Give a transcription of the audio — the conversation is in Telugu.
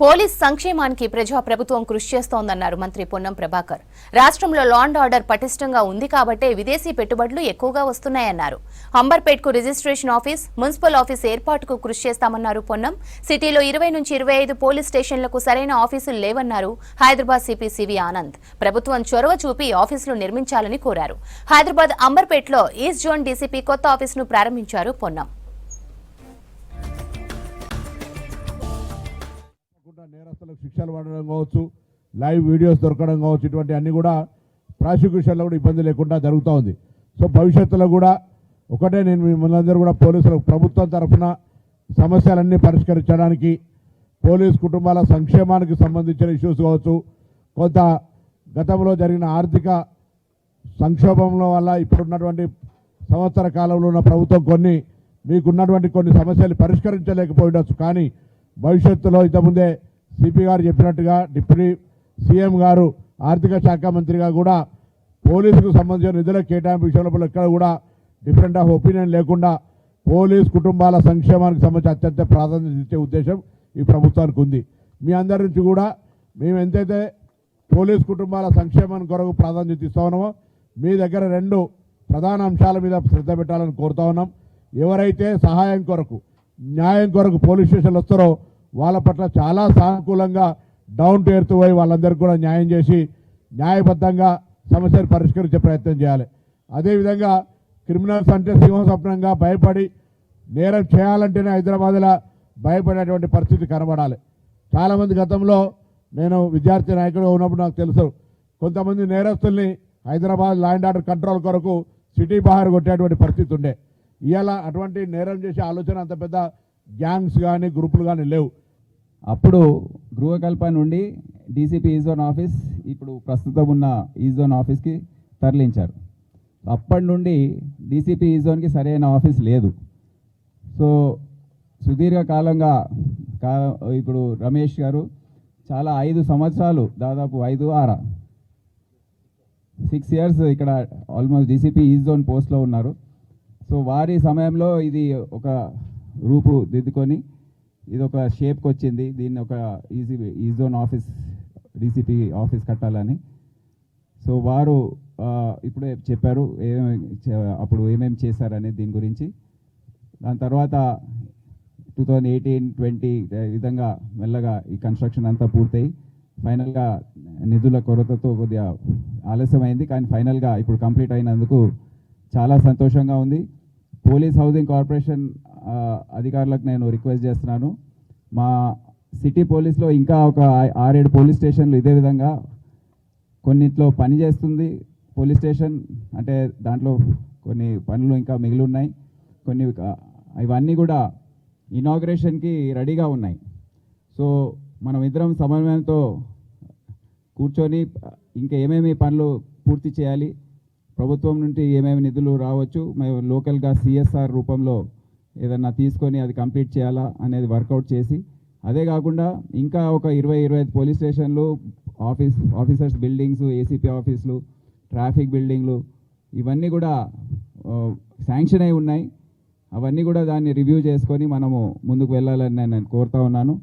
పోలీస్ సంక్షేమానికి ప్రభుత్వం కృషి చేస్తోందన్నారు మంత్రి పొన్నం ప్రభాకర్. రాష్ట్రంలో లా అండ్ ఆర్డర్ పటిష్టంగా ఉంది కాబట్టే విదేశీ పెట్టుబడులు ఎక్కువగా వస్తున్నాయన్నారు. అంబర్పేట్కు రిజిస్ట్రేషన్ ఆఫీస్, మున్సిపల్ ఆఫీస్ ఏర్పాటుకు కృషి చేస్తామన్నారు పొన్నం. సిటీలో 20 నుంచి 25 పోలీస్ స్టేషన్లకు సరైన ఆఫీసులు లేవన్నారు హైదరాబాద్ సిపి సివి ఆనంద్. ప్రభుత్వం చొరవ చూపి ఆఫీసులు నిర్మించాలని కోరారు. హైదరాబాద్ అంబర్పేట్లో ఈస్ట్ జోన్ డీసీపీ కొత్త ఆఫీసును ప్రారంభించారు పొన్నం. నేరస్తులకు శిక్షలు పడడం కావచ్చు, లైవ్ వీడియోస్ దొరకడం కావచ్చు, ఇటువంటి అన్ని కూడా ప్రాసిక్యూషన్లో కూడా ఇబ్బంది లేకుండా జరుగుతూ ఉంది. సో భవిష్యత్తులో కూడా ఒకటే నేను మిమ్మల్ని కూడా పోలీసులకు ప్రభుత్వం తరఫున సమస్యలన్నీ పరిష్కరించడానికి, పోలీస్ కుటుంబాల సంక్షేమానికి సంబంధించిన ఇష్యూస్ కావచ్చు, కొంత గతంలో జరిగిన ఆర్థిక సంక్షోభంలో వల్ల ఇప్పుడున్నటువంటి సంవత్సర కాలంలో ఉన్న ప్రభుత్వం మీకున్నటువంటి కొన్ని సమస్యలు పరిష్కరించలేకపోయిండొచ్చు. కానీ భవిష్యత్తులో ఇంతకుముందే సిపి గారు చెప్పినట్టుగా డిప్యూటీ సీఎం గారు ఆర్థిక శాఖ మంత్రిగా కూడా పోలీసుకు సంబంధించిన నిధుల కేటాయింపు విషయంలో ఎక్కడ కూడా డిఫరెంట్ ఆఫ్ ఒపీనియన్ లేకుండా పోలీస్ కుటుంబాల సంక్షేమానికి సంబంధించి అత్యంత ప్రాధాన్యత ఇచ్చే ఉద్దేశం ఈ ప్రభుత్వానికి ఉంది. మీ అందరి నుంచి కూడా మేము ఎంతైతే పోలీస్ కుటుంబాల సంక్షేమానికి కొరకు ప్రాధాన్యత ఇస్తా ఉన్నామో మీ దగ్గర 2 ప్రధాన అంశాల మీద శ్రద్ధ పెట్టాలని కోరుతా ఉన్నాం. ఎవరైతే సహాయం కొరకు, న్యాయం కొరకు పోలీస్ స్టేషన్లు వస్తారో వాళ్ళ పట్ల చాలా సానుకూలంగా డౌన్ టు ఎర్త్ పోయి వాళ్ళందరికీ కూడా న్యాయం చేసి న్యాయబద్ధంగా సమస్యలు పరిష్కరించే ప్రయత్నం చేయాలి. అదేవిధంగా క్రిమినల్స్ అంటే సింహస్వప్నంగా భయపడి నేరం చేయాలంటేనే హైదరాబాద్లో భయపడేటువంటి పరిస్థితి కనబడాలి. చాలామంది గతంలో నేను విద్యార్థి నాయకుడిగా ఉన్నప్పుడు నాకు తెలుసు, కొంతమంది నేరస్తుల్ని Hyderabad law and order control కొరకు సిటీ బహార్ కొట్టేటువంటి పరిస్థితి ఉండే. ఇవాళ అటువంటి నేరం చేసే ఆలోచన అంత పెద్ద గ్యాంగ్స్ కానీ గ్రూపులు కానీ లేవు. అప్పుడు గృహకల్ప నుండి డీసీపీ ఈ జోన్ ఆఫీస్ ఇప్పుడు ప్రస్తుతం ఉన్న ఈ జోన్ ఆఫీస్కి తరలించారు. అప్పటి నుండి డీసీపీ ఈ జోన్కి సరైన ఆఫీస్ లేదు. సో సుదీర్ఘకాలంగా ఇప్పుడు రమేష్ గారు చాలా 5 సంవత్సరాలు, దాదాపు 6 ఇయర్స్ ఇక్కడ ఆల్మోస్ట్ డీసీపీ ఈ జోన్ పోస్ట్లో ఉన్నారు. సో వారి సమయంలో ఇది ఒక రూపు దిద్దుకొని ఇది ఒక షేప్కి వచ్చింది. దీన్ని ఒక ఈ జోన్ ఆఫీస్, డీసీపీ ఆఫీస్ కట్టాలని. సో వారు ఇప్పుడే చెప్పారు అప్పుడు ఏమేమి చేశారనే దీని గురించి. దాని తర్వాత 2018-20 విధంగా మెల్లగా ఈ కన్స్ట్రక్షన్ అంతా పూర్తయి ఫైనల్గా నిధుల కొరతతో కొద్దిగా ఆలస్యమైంది. కానీ ఫైనల్గా ఇప్పుడు కంప్లీట్ అయినందుకు చాలా సంతోషంగా ఉంది. పోలీస్ హౌసింగ్ కార్పొరేషన్ అధికారులకు నేను రిక్వెస్ట్ చేస్తున్నాను, మా సిటీ పోలీస్లో ఇంకా ఒక 6-7 పోలీస్ స్టేషన్లు ఇదే విధంగా కొన్నిట్లో పని చేస్తుంది. పోలీస్ స్టేషన్ అంటే దాంట్లో కొన్ని పనులు ఇంకా మిగిలి ఉన్నాయి. ఇవన్నీ కూడా ఇనాగ్రేషన్కి రెడీగా ఉన్నాయి. సో మనం ఇద్దరం సమన్వయంతో కూర్చొని ఇంకా ఏమేమి పనులు పూర్తి చేయాలి, ప్రభుత్వం నుండి ఏమేమి నిధులు రావచ్చు, మేము లోకల్గా సిఎస్ఆర్ రూపంలో ఏదన్నా తీసుకొని అది కంప్లీట్ చేయాలా అనేది వర్కౌట్ చేసి, అదే కాకుండా ఇంకా ఒక 20-25 పోలీస్ స్టేషన్లు, ఆఫీసర్స్ బిల్డింగ్స్, ఏసీపీ ఆఫీసులు, ట్రాఫిక్ బిల్డింగ్లు ఇవన్నీ కూడా శాంక్షన్ అయి ఉన్నాయి. అవన్నీ కూడా దాన్ని రివ్యూ చేసుకొని మనము ముందుకు వెళ్ళాలని నేను కోరుతా ఉన్నాను.